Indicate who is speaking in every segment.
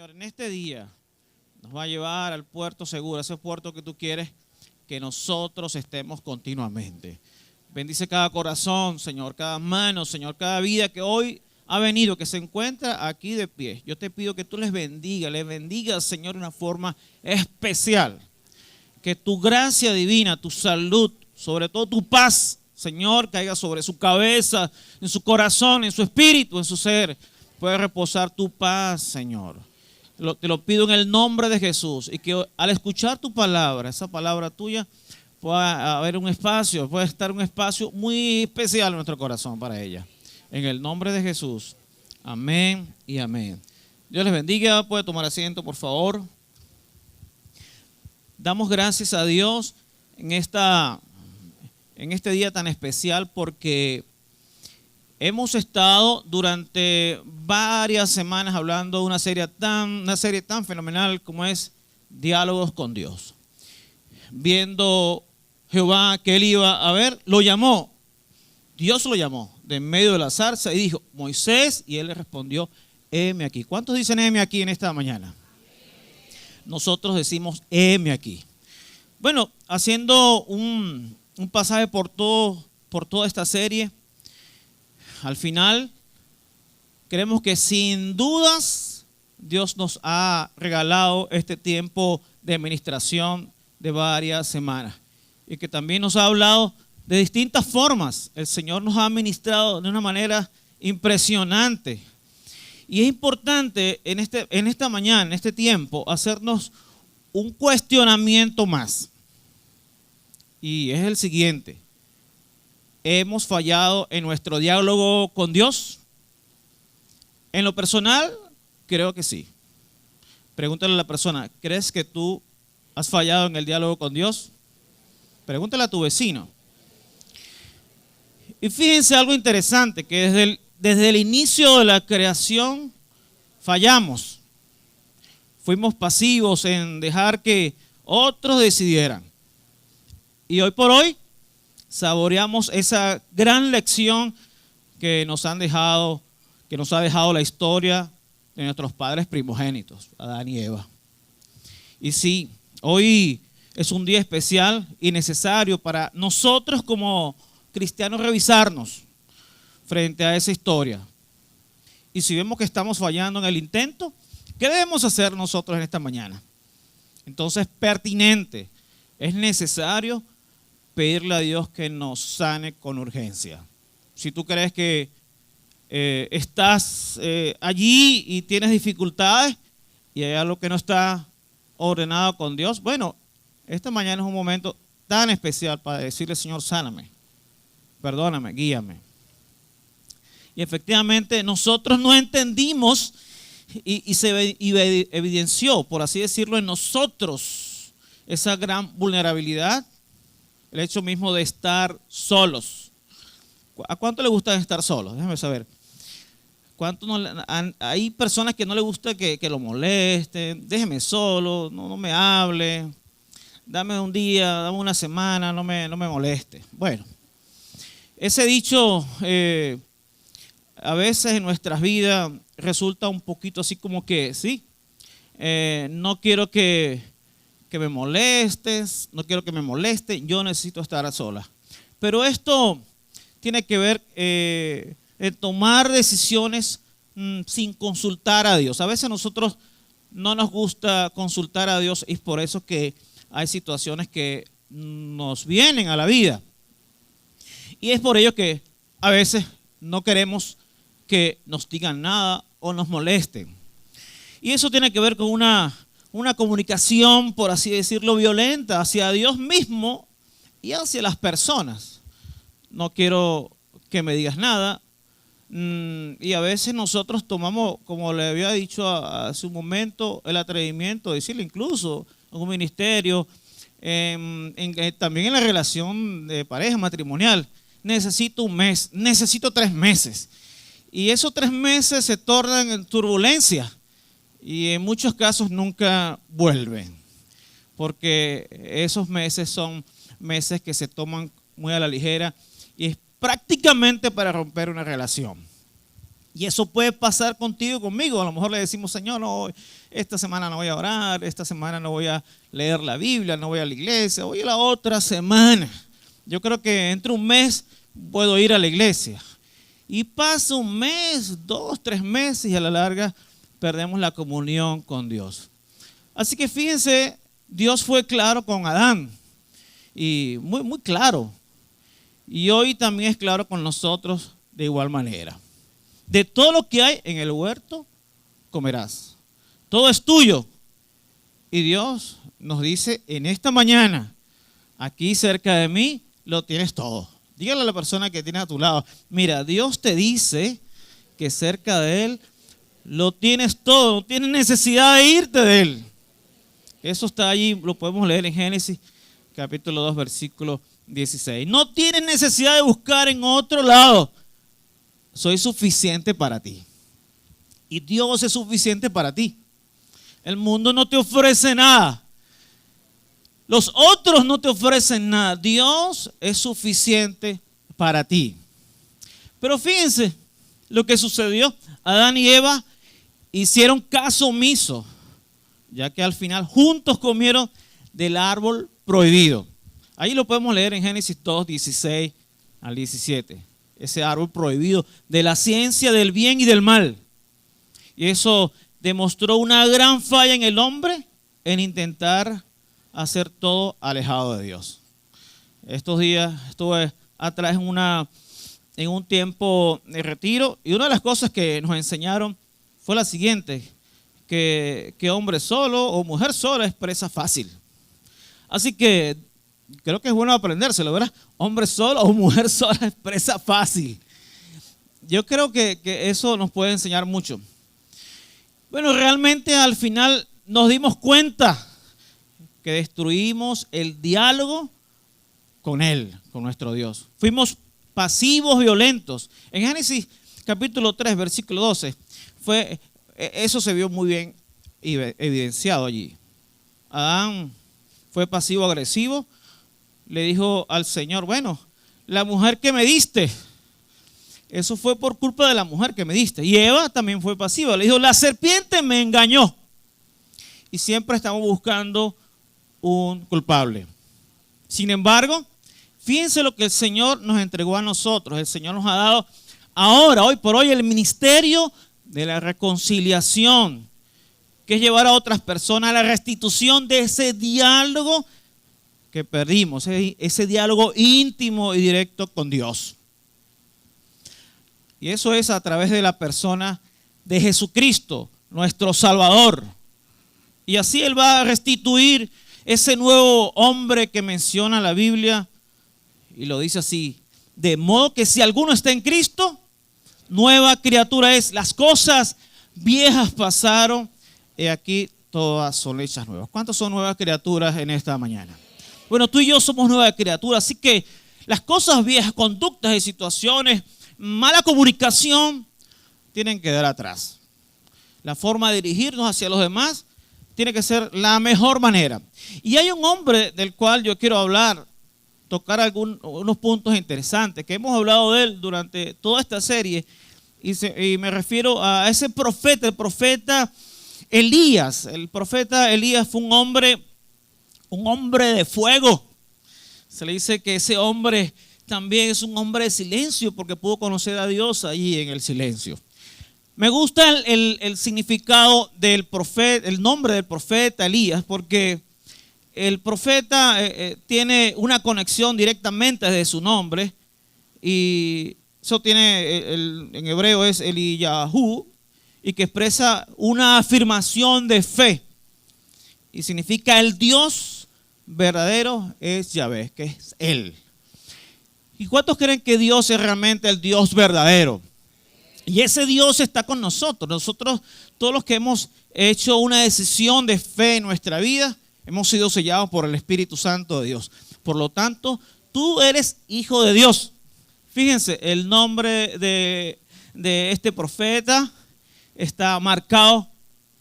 Speaker 1: Señor, en este día nos va a llevar al puerto seguro, ese puerto que tú quieres que nosotros estemos continuamente. Bendice cada corazón, Señor, cada mano, Señor, cada vida que hoy ha venido, que se encuentra aquí de pie. Yo te pido que tú les bendigas, Señor, de una forma especial. Que tu gracia divina, tu salud, sobre todo tu paz, Señor, caiga sobre su cabeza, en su corazón, en su espíritu, en su ser. Puede reposar tu paz, Señor. Te lo pido en el nombre de Jesús. Y que al escuchar tu palabra, esa palabra tuya, pueda haber un espacio, puede estar un espacio muy especial en nuestro corazón para ella. En el nombre de Jesús. Amén y amén. Dios les bendiga. Puede tomar asiento, por favor. Damos gracias a Dios en este día tan especial porque hemos estado durante varias semanas hablando de una serie tan fenomenal como es Diálogos con Dios. Viendo Jehová que él iba a ver, lo llamó. Dios lo llamó de en medio de la zarza y dijo, Moisés, y él le respondió, heme aquí. ¿Cuántos dicen heme aquí en esta mañana? Nosotros decimos, heme aquí. Bueno, haciendo un pasaje por toda esta serie, al final creemos que sin dudas Dios nos ha regalado este tiempo de administración de varias semanas y que también nos ha hablado de distintas formas. El Señor nos ha ministrado de una manera impresionante. Y es importante en esta mañana, en este tiempo, hacernos un cuestionamiento más. Y es el siguiente. ¿Hemos fallado en nuestro diálogo con Dios? En lo personal, creo que sí. Pregúntale a la persona, ¿crees que tú has fallado en el diálogo con Dios? Pregúntale a tu vecino. Y fíjense algo interesante, que desde el inicio de la creación fallamos. Fuimos pasivos en dejar que otros decidieran. Y hoy por hoy saboreamos esa gran lección que nos ha dejado la historia de nuestros padres primogénitos, Adán y Eva. Y sí, hoy es un día especial y necesario para nosotros como cristianos revisarnos frente a esa historia. Y si vemos que estamos fallando en el intento, ¿qué debemos hacer nosotros en esta mañana? Entonces, pertinente, es necesario pedirle a Dios que nos sane con urgencia. Si tú crees que estás allí y tienes dificultades y hay algo que no está ordenado con Dios, bueno, esta mañana es un momento tan especial para decirle, Señor, sáname, perdóname, guíame. Y efectivamente nosotros no entendimos y se evidenció, por así decirlo, en nosotros esa gran vulnerabilidad, el hecho mismo de estar solos. ¿A cuánto le gusta estar solos? Déjame saber. Hay personas que no les gusta que lo molesten, déjeme solo, no me hable, dame un día, dame una semana, no me moleste. Bueno, ese dicho a veces en nuestras vidas resulta un poquito así como que, sí, no quiero que me molestes, no quiero que me moleste, yo necesito estar a solas. Pero esto tiene que ver en tomar decisiones sin consultar a Dios. A veces a nosotros no nos gusta consultar a Dios y es por eso que hay situaciones que nos vienen a la vida. Y es por ello que a veces no queremos que nos digan nada o nos molesten. Y eso tiene que ver con una comunicación, por así decirlo, violenta hacia Dios mismo y hacia las personas. No quiero que me digas nada. Y a veces nosotros tomamos, como le había dicho hace un momento, el atrevimiento de decirle incluso en un ministerio, también en la relación de pareja matrimonial, necesito un mes, necesito 3 meses. Y esos 3 meses se tornan en turbulencia y en muchos casos nunca vuelven, porque esos meses son meses que se toman muy a la ligera y es prácticamente para romper una relación. Y eso puede pasar contigo y conmigo. A lo mejor le decimos, Señor, no, esta semana no voy a orar, esta semana no voy a leer la Biblia, no voy a la iglesia, voy a la otra semana. Yo creo que entre un mes puedo ir a la iglesia. Y pasa un mes, 2, 3 meses y a la larga perdemos la comunión con Dios. Así que fíjense, Dios fue claro con Adán y muy, muy claro. Y hoy también es claro con nosotros de igual manera. De todo lo que hay en el huerto, comerás. Todo es tuyo. Y Dios nos dice en esta mañana, aquí cerca de mí, lo tienes todo. Dígale a la persona que tienes a tu lado, mira, Dios te dice que cerca de Él lo tienes todo, no tienes necesidad de irte de Él. Eso está allí, lo podemos leer en Génesis capítulo 2, versículo 16. No tienes necesidad de buscar en otro lado. Soy suficiente para ti. Y Dios es suficiente para ti. El mundo no te ofrece nada. Los otros no te ofrecen nada. Dios es suficiente para ti. Pero fíjense lo que sucedió. Adán y Eva hicieron caso omiso, ya que al final juntos comieron del árbol prohibido. Ahí lo podemos leer en Génesis 2, 16 al 17. Ese árbol prohibido de la ciencia del bien y del mal. Y eso demostró una gran falla en el hombre en intentar hacer todo alejado de Dios. Estos días estuve atrás en un tiempo de retiro y una de las cosas que nos enseñaron fue la siguiente, que hombre solo o mujer sola es presa fácil. Así que creo que es bueno aprendérselo, ¿verdad? Hombre solo o mujer sola es presa fácil. Yo creo que eso nos puede enseñar mucho. Bueno, realmente al final nos dimos cuenta que destruimos el diálogo con Él, con nuestro Dios. Fuimos pasivos, violentos. En Génesis capítulo 3, versículo 12, eso se vio muy bien evidenciado allí. Adán fue pasivo-agresivo. Le dijo al Señor, bueno, la mujer que me diste, eso fue por culpa de la mujer que me diste. Y Eva también fue pasiva. Le dijo, la serpiente me engañó. Y siempre estamos buscando un culpable. Sin embargo, fíjense lo que el Señor nos entregó a nosotros. El Señor nos ha dado ahora, hoy por hoy, el ministerio de la reconciliación, que es llevar a otras personas a la restitución de ese diálogo que perdimos, ese diálogo íntimo y directo con Dios. Y eso es a través de la persona de Jesucristo, nuestro Salvador. Y así Él va a restituir ese nuevo hombre que menciona la Biblia, y lo dice así, de modo que si alguno está en Cristo, nueva criatura es. Las cosas viejas pasaron, y aquí todas son hechas nuevas. ¿Cuántos son nuevas criaturas en esta mañana? Bueno, tú y yo somos nuevas criaturas, así que las cosas viejas, conductas y situaciones, mala comunicación, tienen que quedar atrás. La forma de dirigirnos hacia los demás tiene que ser la mejor manera. Y hay un hombre del cual yo quiero hablar, tocar unos puntos interesantes, que hemos hablado de él durante toda esta serie, y me refiero a ese profeta, el profeta Elías. El profeta Elías fue un hombre de fuego. Se le dice que ese hombre también es un hombre de silencio porque pudo conocer a Dios allí en el silencio. Me gusta el significado del profeta, el nombre del profeta Elías, porque el profeta tiene una conexión directamente desde su nombre, y eso tiene, en hebreo es Eliyahu, y que expresa una afirmación de fe, y significa el Dios verdadero es Yahvé, que es Él. ¿Y cuántos creen que Dios es realmente el Dios verdadero? Y ese Dios está con nosotros. Nosotros, todos los que hemos hecho una decisión de fe en nuestra vida, hemos sido sellados por el Espíritu Santo de Dios. Por lo tanto, tú eres hijo de Dios. Fíjense, el nombre de este profeta está marcado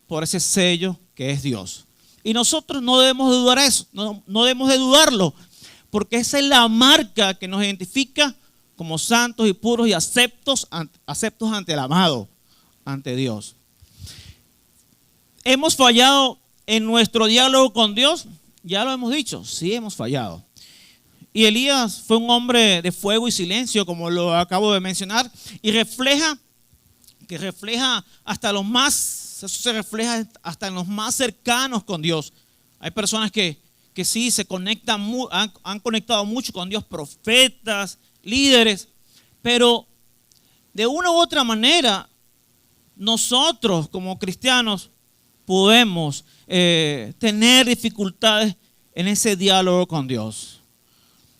Speaker 1: por ese sello que es Dios. Y nosotros no debemos de dudar eso, no debemos de dudarlo, porque esa es la marca que nos identifica como santos y puros y aceptos ante el amado, ante Dios. ¿Hemos fallado en nuestro diálogo con Dios? Ya lo hemos dicho, sí hemos fallado. Y Elías fue un hombre de fuego y silencio, como lo acabo de mencionar, y refleja hasta los más, eso se refleja hasta en los más cercanos con Dios. Hay personas que sí se conectan, han conectado mucho con Dios, profetas, líderes, pero de una u otra manera, nosotros como cristianos podemos tener dificultades en ese diálogo con Dios.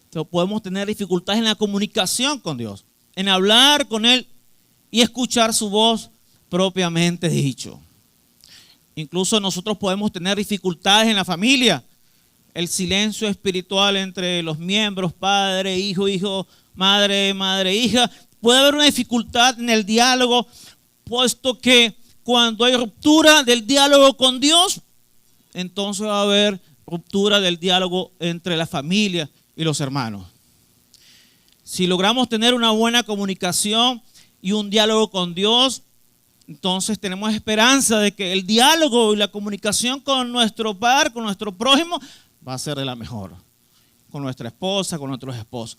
Speaker 1: Entonces, podemos tener dificultades en la comunicación con Dios, en hablar con Él y escuchar su voz propiamente dicho. Incluso nosotros podemos tener dificultades en la familia. El silencio espiritual entre los miembros, padre, hijo, madre, hija. Puede haber una dificultad en el diálogo, puesto que cuando hay ruptura del diálogo con Dios, entonces va a haber ruptura del diálogo entre la familia y los hermanos. Si logramos tener una buena comunicación y un diálogo con Dios, entonces tenemos esperanza de que el diálogo y la comunicación con nuestro par, con nuestro prójimo, va a ser de la mejor. Con nuestra esposa, con nuestros esposos.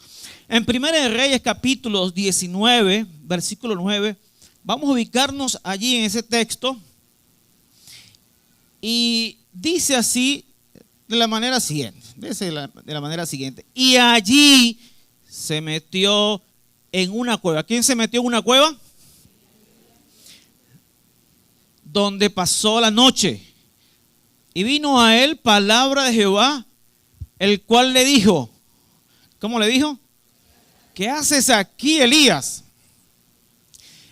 Speaker 1: En 1 Reyes capítulo 19, versículo 9, vamos a ubicarnos allí en ese texto. Y dice así, de la manera siguiente. Y allí se metió en una cueva. ¿Quién se metió en una cueva? Donde pasó la noche. Y vino a él palabra de Jehová, el cual le dijo, ¿cómo le dijo? ¿Qué haces aquí, Elías?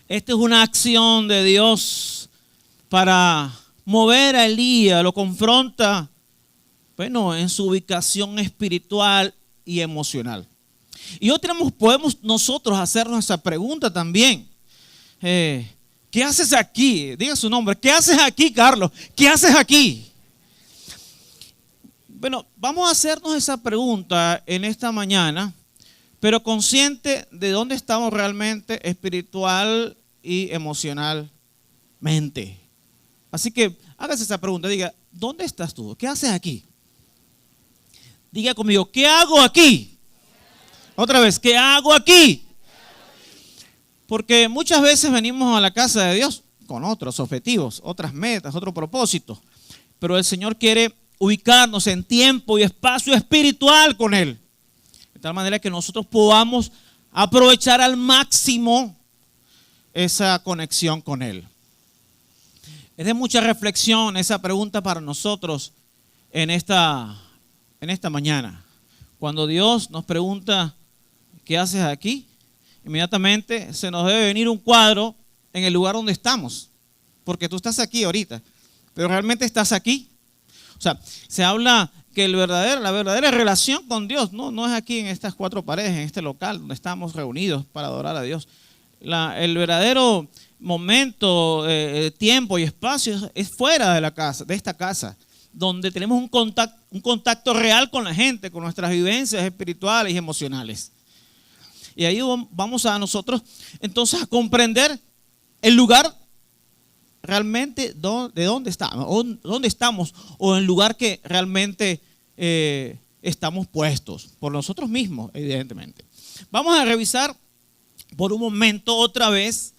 Speaker 1: Esta es una acción de Dios para mover a Elías, lo confronta, bueno, en su ubicación espiritual y emocional. Y hoy podemos nosotros hacernos esa pregunta también. ¿Qué haces aquí? Diga su nombre. ¿Qué haces aquí, Carlos? ¿Qué haces aquí? Bueno, vamos a hacernos esa pregunta en esta mañana, pero consciente de dónde estamos realmente espiritual y emocionalmente. Así que hágase esa pregunta, diga, ¿dónde estás tú? ¿Qué haces aquí? Diga conmigo, ¿qué hago aquí? Otra vez, ¿qué hago aquí? Porque muchas veces venimos a la casa de Dios con otros objetivos, otras metas, otros propósitos, pero el Señor quiere ubicarnos en tiempo y espacio espiritual con Él, de tal manera que nosotros podamos aprovechar al máximo esa conexión con Él. Es de mucha reflexión esa pregunta para nosotros en esta mañana. Cuando Dios nos pregunta, ¿qué haces aquí? Inmediatamente se nos debe venir un cuadro en el lugar donde estamos, porque tú estás aquí ahorita, pero realmente estás aquí. O sea, se habla que la verdadera relación con Dios no es aquí en estas cuatro paredes, en este local donde estamos reunidos para adorar a Dios. El verdadero momento, tiempo y espacio es fuera de la casa, de esta casa, donde tenemos un contacto real con la gente, con nuestras vivencias espirituales y emocionales. Y ahí vamos a nosotros entonces a comprender el lugar realmente de dónde estamos, o el lugar que realmente estamos puestos por nosotros mismos, evidentemente. Vamos a revisar por un momento otra vez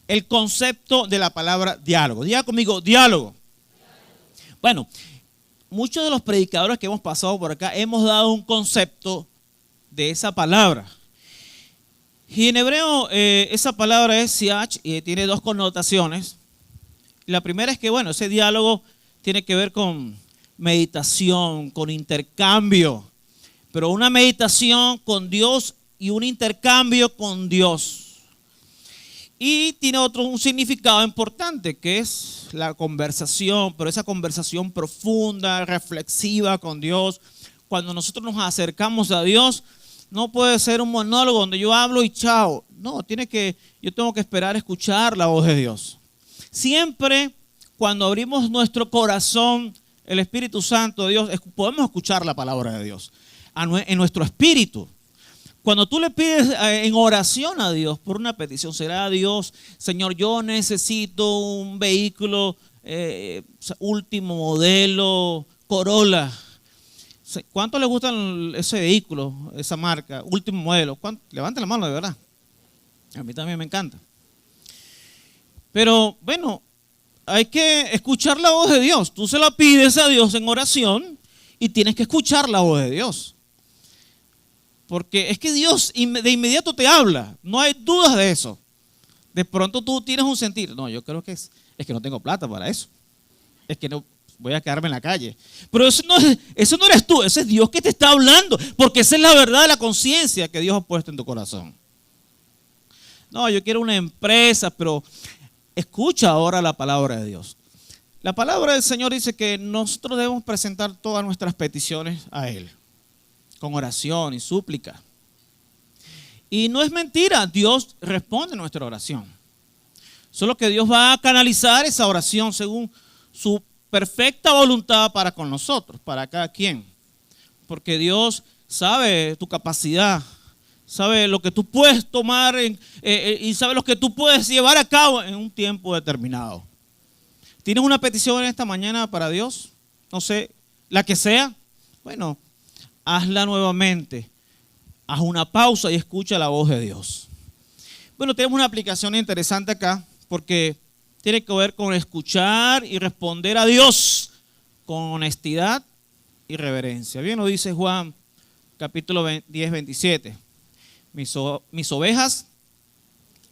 Speaker 1: el concepto de la palabra diálogo. Diga conmigo, diálogo. Bueno, muchos de los predicadores que hemos pasado por acá hemos dado un concepto de esa palabra. Y en hebreo esa palabra es siach y tiene dos connotaciones. La primera es que, bueno, ese diálogo tiene que ver con meditación, con intercambio, pero una meditación con Dios y un intercambio con Dios. Y tiene un significado importante, que es la conversación, pero esa conversación profunda, reflexiva con Dios. Cuando nosotros nos acercamos a Dios, no puede ser un monólogo donde yo hablo y chao. No, yo tengo que esperar a escuchar la voz de Dios. Siempre cuando abrimos nuestro corazón, el Espíritu Santo de Dios, podemos escuchar la palabra de Dios en nuestro espíritu. Cuando tú le pides en oración a Dios por una petición, será a Dios, Señor, yo necesito un vehículo último modelo, Corolla. ¿Cuánto le gustan ese vehículo, esa marca, último modelo? Levante la mano, de verdad. A mí también me encanta. Pero bueno, hay que escuchar la voz de Dios. Tú se la pides a Dios en oración y tienes que escuchar la voz de Dios. Porque es que Dios de inmediato te habla. No hay dudas de eso. De pronto tú tienes un sentir. No, yo creo que es que no tengo plata para eso. Es que no voy a quedarme en la calle. Pero eso no eres tú. Ese es Dios que te está hablando. Porque esa es la verdad de la conciencia que Dios ha puesto en tu corazón. No, yo quiero una empresa, pero escucha ahora la palabra de Dios. La palabra del Señor dice que nosotros debemos presentar todas nuestras peticiones a Él, con oración y súplica. Y no es mentira, Dios responde nuestra oración. Solo que Dios va a canalizar esa oración según su perfecta voluntad para con nosotros, para cada quien. Porque Dios sabe tu capacidad, sabe lo que tú puedes tomar y sabe lo que tú puedes llevar a cabo en un tiempo determinado. ¿Tienes una petición en esta mañana para Dios? No sé, la que sea. Bueno, hazla nuevamente. Haz una pausa y escucha la voz de Dios. Bueno, tenemos una aplicación interesante acá porque tiene que ver con escuchar y responder a Dios con honestidad y reverencia. Bien lo dice Juan capítulo 10, 27. Mis ovejas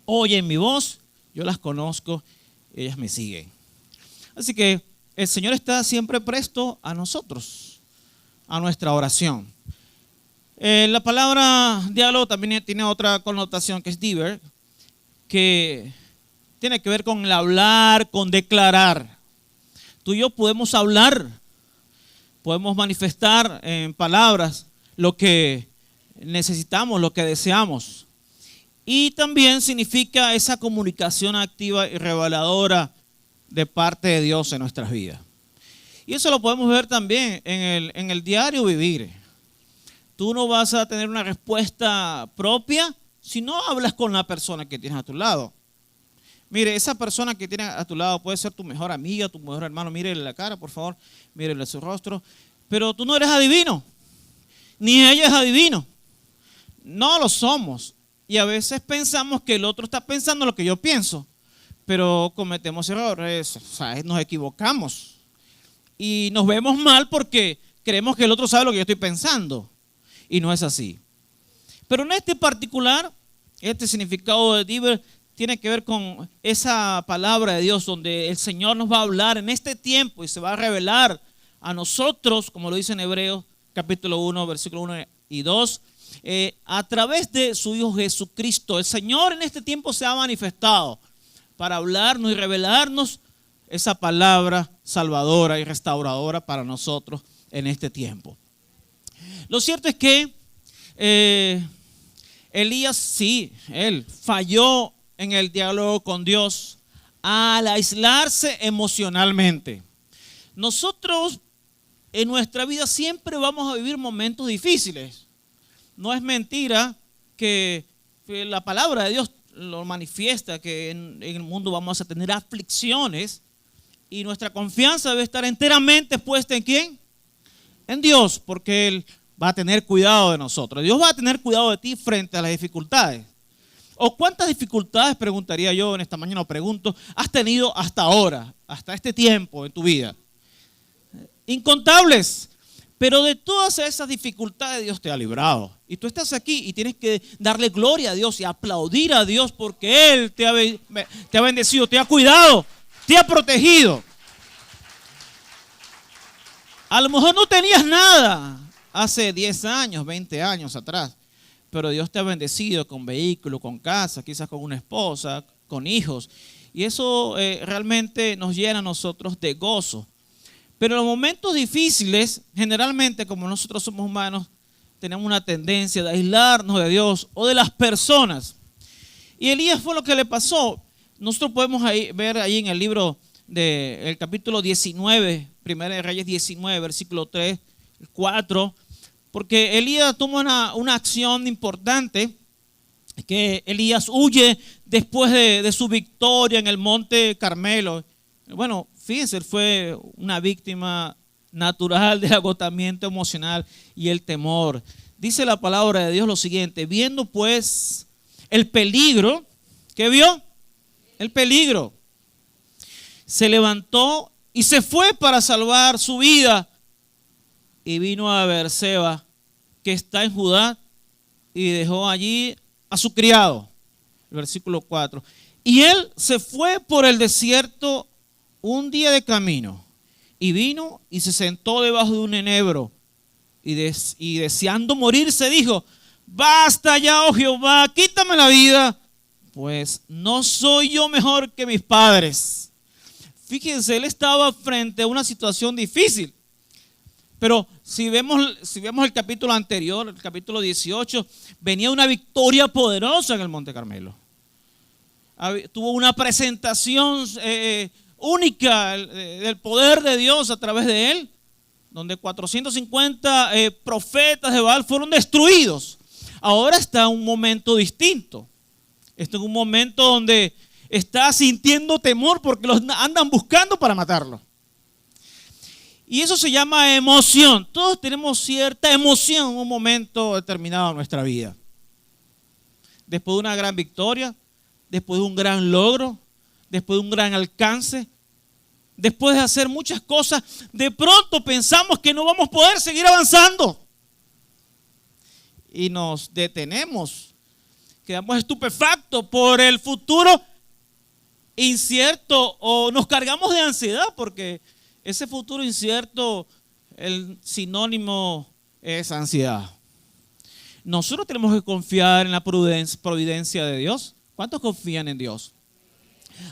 Speaker 1: oyen mi voz, yo las conozco, ellas me siguen. Así que el Señor está siempre presto a nosotros, a nuestra oración. La palabra diálogo también tiene otra connotación que es diver, que tiene que ver con el hablar, con declarar. Tú y yo podemos hablar, podemos manifestar en palabras lo que necesitamos, lo que deseamos. Y también significa esa comunicación activa y reveladora de parte de Dios en nuestras vidas. Y eso lo podemos ver también en el diario vivir. Tú no vas a tener una respuesta propia si no hablas con la persona que tienes a tu lado. Mire, esa persona que tienes a tu lado puede ser tu mejor amiga, tu mejor hermano. Mírele la cara, por favor, mírele su rostro. Pero tú no eres adivino, ni ella es adivino. No lo somos. Y a veces pensamos que el otro está pensando lo que yo pienso, pero cometemos errores, o sea, nos equivocamos. Y nos vemos mal porque creemos que el otro sabe lo que yo estoy pensando. Y no es así. Pero en este particular, este significado de diver tiene que ver con esa palabra de Dios donde el Señor nos va a hablar en este tiempo y se va a revelar a nosotros, como lo dice en Hebreos capítulo 1, versículo 1 y 2, a través de su Hijo Jesucristo. El Señor en este tiempo se ha manifestado para hablarnos y revelarnos esa palabra salvadora y restauradora para nosotros en este tiempo. Lo cierto es que Elías, sí, él falló en el diálogo con Dios al aislarse emocionalmente. Nosotros en nuestra vida siempre vamos a vivir momentos difíciles. No es mentira que la palabra de Dios lo manifiesta, que en el mundo vamos a tener aflicciones y nuestra confianza debe estar enteramente puesta ¿en quién? En Dios, porque Él va a tener cuidado de nosotros. Dios va a tener cuidado de ti frente a las dificultades. ¿O cuántas dificultades, preguntaría yo en esta mañana, o pregunto, has tenido hasta ahora, hasta este tiempo en tu vida? Incontables. Pero de todas esas dificultades Dios te ha librado. Y tú estás aquí y tienes que darle gloria a Dios y aplaudir a Dios porque Él te ha bendecido, te ha cuidado, te ha protegido. A lo mejor no tenías nada hace 10 años, 20 años atrás, pero Dios te ha bendecido con vehículo, con casa, quizás con una esposa, con hijos. Y eso realmente nos llena a nosotros de gozo. Pero en los momentos difíciles, generalmente como nosotros somos humanos, tenemos una tendencia de aislarnos de Dios o de las personas. Y Elías fue lo que le pasó. Nosotros podemos ver ahí en el libro del capítulo 19, Primera de Reyes 19, versículo 3, 4, porque Elías toma una acción importante, que Elías huye después de su victoria en el monte Carmelo. Bueno, fíjense, él fue una víctima natural del agotamiento emocional y el temor. Dice la palabra de Dios lo siguiente: viendo pues el peligro, ¿qué vio? El peligro. Se levantó y se fue para salvar su vida y vino a Beerseba, que está en Judá, y dejó allí a su criado. El versículo 4. Y él se fue por el desierto un día de camino y vino y se sentó debajo de un enebro y deseando morirse dijo: basta ya, oh Jehová, quítame la vida, pues no soy yo mejor que mis padres. Fíjense, él estaba frente a una situación difícil. Pero si vemos el capítulo anterior, el capítulo 18, venía una victoria poderosa en el Monte Carmelo. Tuvo una presentación única del poder de Dios a través de él, donde 450 profetas de Baal fueron destruidos. Ahora está en un momento distinto. Está en un momento donde está sintiendo temor porque los andan buscando para matarlo. Y eso se llama emoción. Todos tenemos cierta emoción en un momento determinado de nuestra vida. Después de una gran victoria, después de un gran logro, después de un gran alcance, después de hacer muchas cosas, de pronto pensamos que no vamos a poder seguir avanzando. Y nos detenemos, quedamos estupefactos por el futuro incierto o nos cargamos de ansiedad porque ese futuro incierto, el sinónimo es ansiedad. Nosotros tenemos que confiar en la providencia de Dios. ¿Cuántos confían en Dios?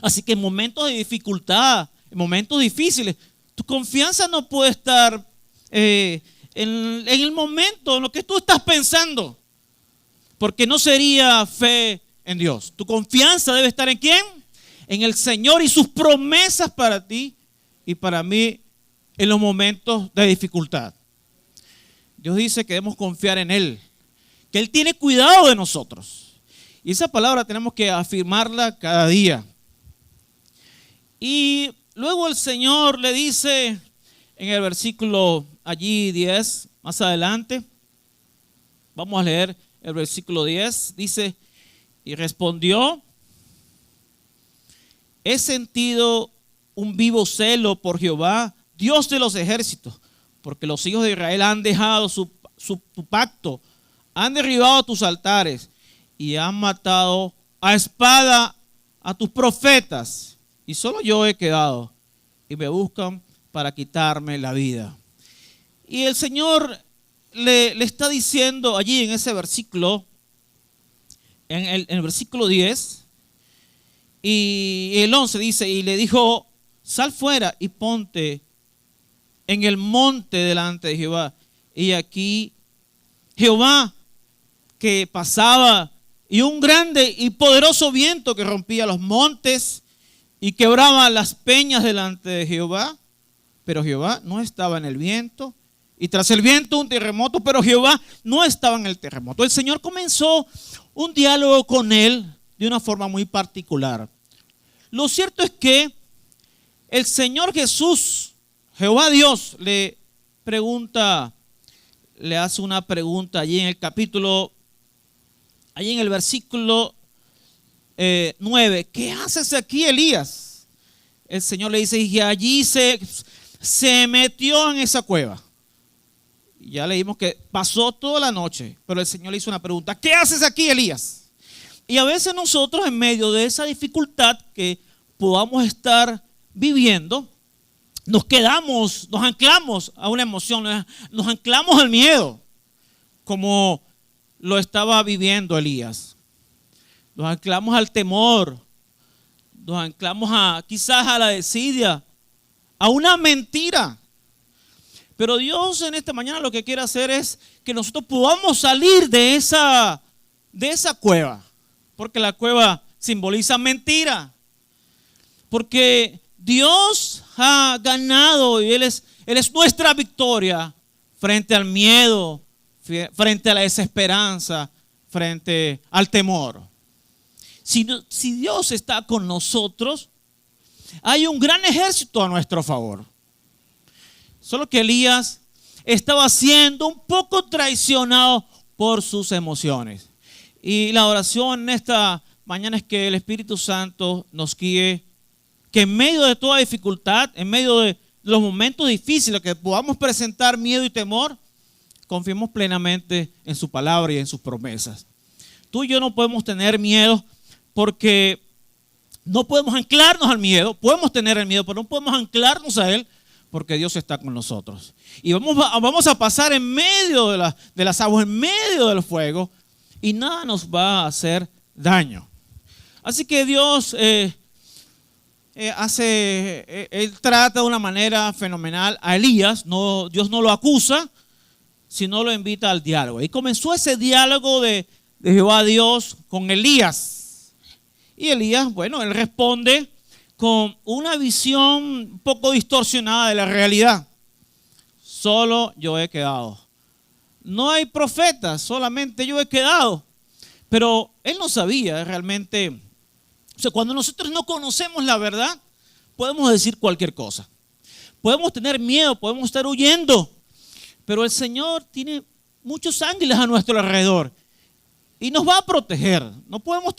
Speaker 1: Así que en momentos de dificultad, en momentos difíciles, tu confianza no puede estar en el momento en lo que tú estás pensando, porque no sería fe en Dios. Tu confianza debe estar ¿en quién? En el Señor y sus promesas para ti y para mí en los momentos de dificultad. Dios dice que debemos confiar en Él, que Él tiene cuidado de nosotros. Y esa palabra tenemos que afirmarla cada día. Y luego el Señor le dice en el versículo allí 10, más adelante, vamos a leer el versículo 10, dice: y respondió: he sentido un vivo celo por Jehová, Dios de los ejércitos, porque los hijos de Israel han dejado tu pacto, han derribado tus altares y han matado a espada a tus profetas, y solo yo he quedado, y me buscan para quitarme la vida. Y el Señor le está diciendo allí en ese versículo, en el versículo 10 y el 11 dice: y le dijo: sal fuera y ponte en el monte delante de Jehová. Y aquí Jehová que pasaba, y un grande y poderoso viento que rompía los montes y quebraba las peñas delante de Jehová. Pero Jehová no estaba en el viento, y tras el viento un terremoto, pero Jehová no estaba en el terremoto. El Señor comenzó un diálogo con él de una forma muy particular. Lo cierto es que el Señor Jesús, Jehová Dios, le hace una pregunta allí en el capítulo, allí en el versículo 9. ¿Qué haces aquí, Elías? El Señor le dice: y allí se metió en esa cueva. Ya leímos que pasó toda la noche, pero el Señor le hizo una pregunta: ¿qué haces aquí, Elías? Y a veces nosotros, en medio de esa dificultad que podamos estar viviendo, nos anclamos a una emoción, nos anclamos al miedo, como lo estaba viviendo Elías. Nos anclamos al temor, nos anclamos quizás a la desidia, a una mentira. Pero Dios en esta mañana lo que quiere hacer es que nosotros podamos salir de esa cueva, porque la cueva simboliza mentira. Porque Dios ha ganado y Él es nuestra victoria frente al miedo, frente a la desesperanza, frente al temor. Si Dios está con nosotros, hay un gran ejército a nuestro favor. Solo que Elías estaba siendo un poco traicionado por sus emociones. Y la oración en esta mañana es que el Espíritu Santo nos guíe, que en medio de toda dificultad, en medio de los momentos difíciles que podamos presentar miedo y temor, confiemos plenamente en su palabra y en sus promesas. Tú y yo no podemos tener miedo porque no podemos anclarnos al miedo. Podemos tener el miedo, pero no podemos anclarnos a él porque Dios está con nosotros. Y vamos a pasar en medio de las aguas, en medio del fuego, y nada nos va a hacer daño. Así que Dios él trata de una manera fenomenal a Elías. Dios no lo acusa, sino lo invita al diálogo. Y comenzó ese diálogo de Jehová a Dios con Elías. Y Elías, bueno, él responde con una visión un poco distorsionada de la realidad. Solo yo he quedado. No hay profetas, solamente yo he quedado. Pero él no sabía realmente. O sea, cuando nosotros no conocemos la verdad, podemos decir cualquier cosa. Podemos tener miedo, podemos estar huyendo. Pero el Señor tiene muchos ángeles a nuestro alrededor y nos va a proteger. No podemos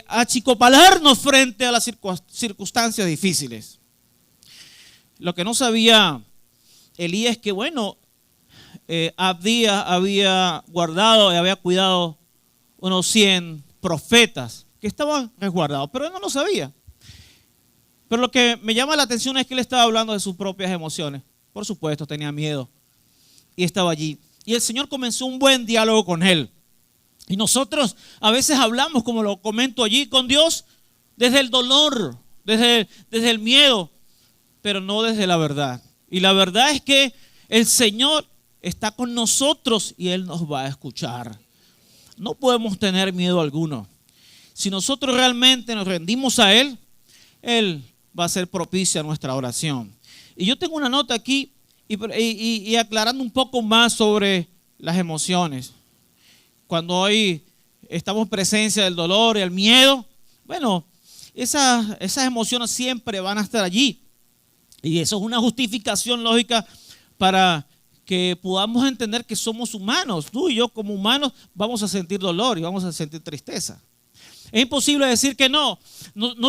Speaker 1: achicopalarnos frente a las circunstancias difíciles. Lo que no sabía Elías es que, bueno, Abdías había guardado y había cuidado unos 100 profetas que estaban resguardados, pero él no lo sabía. Pero lo que me llama la atención es que él estaba hablando de sus propias emociones. Por supuesto, tenía miedo y estaba allí. Y el Señor comenzó un buen diálogo con él. Y nosotros a veces hablamos, como lo comento allí, con Dios desde el dolor, desde el miedo, pero no desde la verdad. Y la verdad es que el Señor está con nosotros y Él nos va a escuchar. No podemos tener miedo alguno. Si nosotros realmente nos rendimos a Él, Él va a ser propicia a nuestra oración. Y yo tengo una nota aquí y aclarando un poco más sobre las emociones. Cuando hoy estamos en presencia del dolor y el miedo, bueno, esas emociones siempre van a estar allí. Y eso es una justificación lógica para que podamos entender que somos humanos. Tú y yo como humanos vamos a sentir dolor y vamos a sentir tristeza. Es imposible decir que no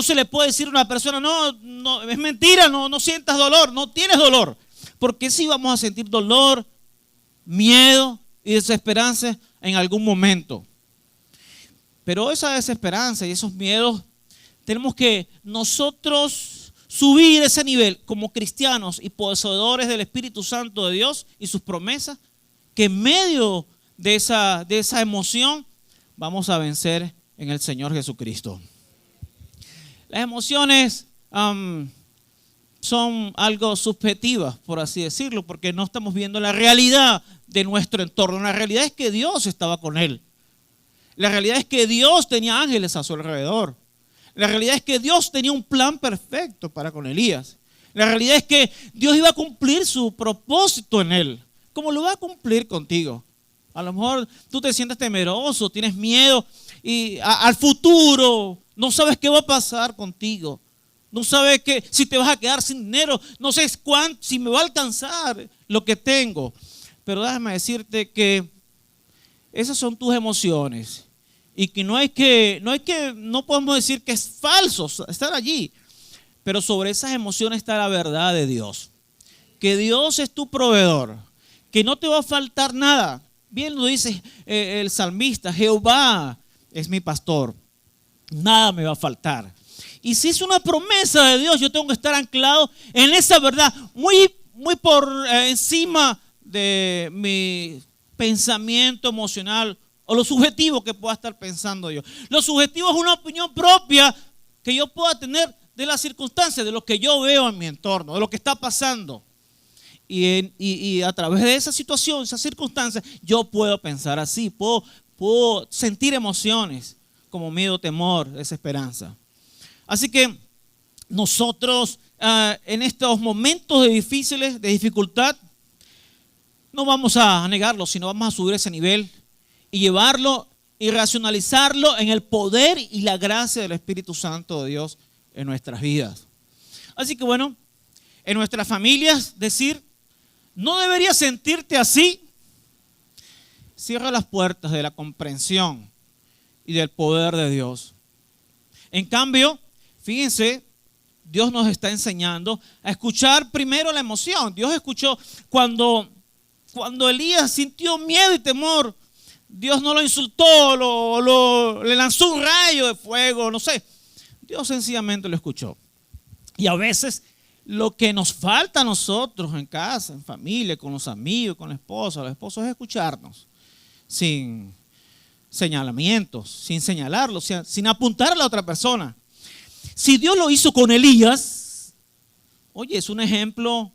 Speaker 1: se le puede decir a una persona, no, es mentira, no sientas dolor, no tienes dolor. Porque sí vamos a sentir dolor, miedo y desesperanza en algún momento. Pero esa desesperanza y esos miedos, tenemos que nosotros subir ese nivel como cristianos y poseedores del Espíritu Santo de Dios y sus promesas, que en medio de esa emoción vamos a vencer en el Señor Jesucristo. Las emociones son algo subjetivas, por así decirlo, porque no estamos viendo la realidad de nuestro entorno. La realidad es que Dios estaba con él. La realidad es que Dios tenía ángeles a su alrededor. La realidad es que Dios tenía un plan perfecto para con Elías. La realidad es que Dios iba a cumplir su propósito en él, como lo va a cumplir contigo. A lo mejor tú te sientes temeroso, tienes miedo al futuro, no sabes qué va a pasar contigo. No sabes si te vas a quedar sin dinero, no sé si me va a alcanzar lo que tengo. Pero déjame decirte que esas son tus emociones y que no podemos decir que es falso estar allí. Pero sobre esas emociones está la verdad de Dios. Que Dios es tu proveedor, que no te va a faltar nada. Bien lo dice el salmista, Jehová es mi pastor, nada me va a faltar. Y si es una promesa de Dios, yo tengo que estar anclado en esa verdad, muy por encima de mi pensamiento emocional o lo subjetivo que pueda estar pensando yo. Lo subjetivo es una opinión propia que yo pueda tener de las circunstancias, de lo que yo veo en mi entorno, de lo que está pasando. Y a través de esa situación, esas circunstancias, yo puedo pensar así, puedo sentir emociones como miedo, temor, desesperanza. Así que nosotros en estos momentos difíciles, de dificultad, no vamos a negarlo, sino vamos a subir ese nivel y llevarlo y racionalizarlo en el poder y la gracia del Espíritu Santo de Dios en nuestras vidas. Así que bueno, en nuestras familias decir, no deberías sentirte así. Cierra las puertas de la comprensión y del poder de Dios. En cambio, fíjense, Dios nos está enseñando a escuchar primero la emoción. Dios escuchó cuando Elías sintió miedo y temor. Dios no lo insultó, le lanzó un rayo de fuego, no sé. Dios sencillamente lo escuchó. Y a veces lo que nos falta a nosotros en casa, en familia, con los amigos, con la esposa, los esposos, es escucharnos sin señalamientos, sin señalarlo, sin apuntar a la otra persona. Si Dios lo hizo con Elías, oye, es un ejemplo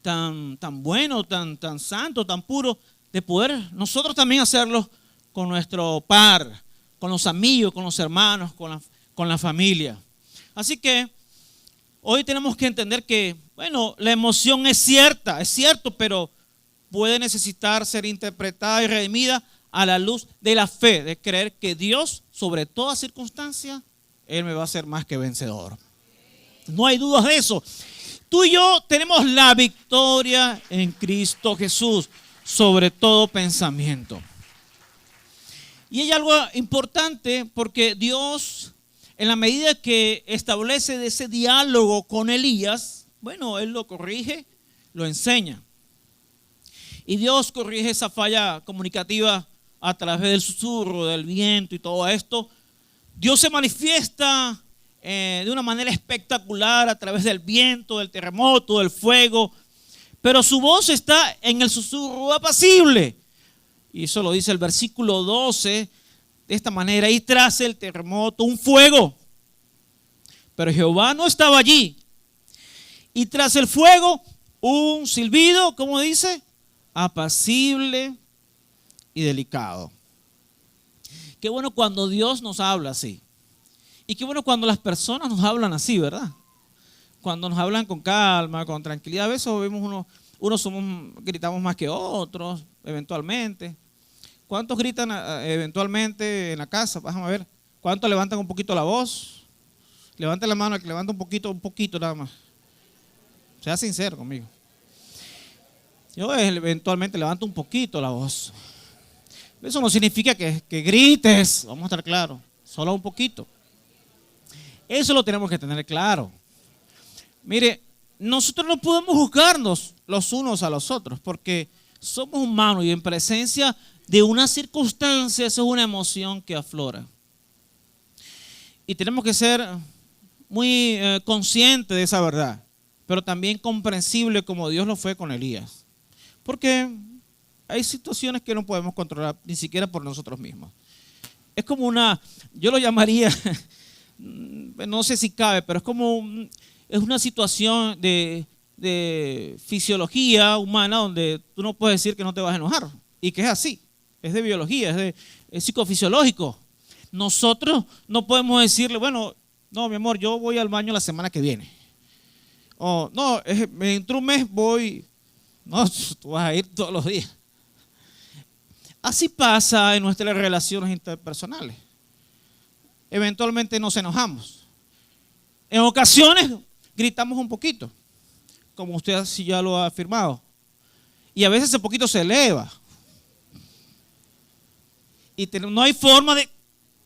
Speaker 1: tan bueno, tan santo, tan puro, de poder nosotros también hacerlo con nuestro par, con los amigos, con los hermanos, con la familia. Así que hoy tenemos que entender que, bueno, la emoción es cierto, pero puede necesitar ser interpretada y redimida a la luz de la fe, de creer que Dios, sobre toda circunstancia, Él me va a hacer más que vencedor. No hay dudas de eso. Tú y yo tenemos la victoria en Cristo Jesús sobre todo pensamiento. Y hay algo importante porque Dios, en la medida que establece ese diálogo con Elías, bueno, Él lo corrige, lo enseña. Y Dios corrige esa falla comunicativa a través del susurro, del viento y todo esto. Dios se manifiesta de una manera espectacular a través del viento, del terremoto, del fuego. Pero su voz está en el susurro apacible. Y eso lo dice el versículo 12 de esta manera. Y tras el terremoto un fuego. Pero Jehová no estaba allí. Y tras el fuego un silbido, ¿cómo dice? Apacible y delicado. Qué bueno cuando Dios nos habla así. Y qué bueno cuando las personas nos hablan así, ¿verdad? Cuando nos hablan con calma, con tranquilidad. A veces vemos gritamos más que otros, eventualmente. ¿Cuántos gritan eventualmente en la casa? Vamos a ver. ¿Cuántos levantan un poquito la voz? Levante la mano el que levanta un poquito nada más. Sea sincero conmigo. Yo eventualmente levanto un poquito la voz. Eso no significa que grites, vamos a estar claros, solo un poquito. Eso lo tenemos que tener claro. Mire, nosotros no podemos juzgarnos los unos a los otros porque somos humanos y en presencia de una circunstancia, eso es una emoción que aflora. Y tenemos que ser muy conscientes de esa verdad, pero también comprensible como Dios lo fue con Elías. Porque hay situaciones que no podemos controlar, ni siquiera por nosotros mismos. Es como yo lo llamaría, no sé si cabe, pero es una situación de fisiología humana donde tú no puedes decir que no te vas a enojar. Y que es así, es de biología, es psicofisiológico. Nosotros no podemos decirle, bueno, no, mi amor, yo voy al baño la semana que viene. O no, dentro de un mes voy. No, tú vas a ir todos los días. Así pasa en nuestras relaciones interpersonales. Eventualmente nos enojamos. En ocasiones gritamos un poquito, como usted sí ya lo ha afirmado. Y a veces ese poquito se eleva. Y no hay forma de.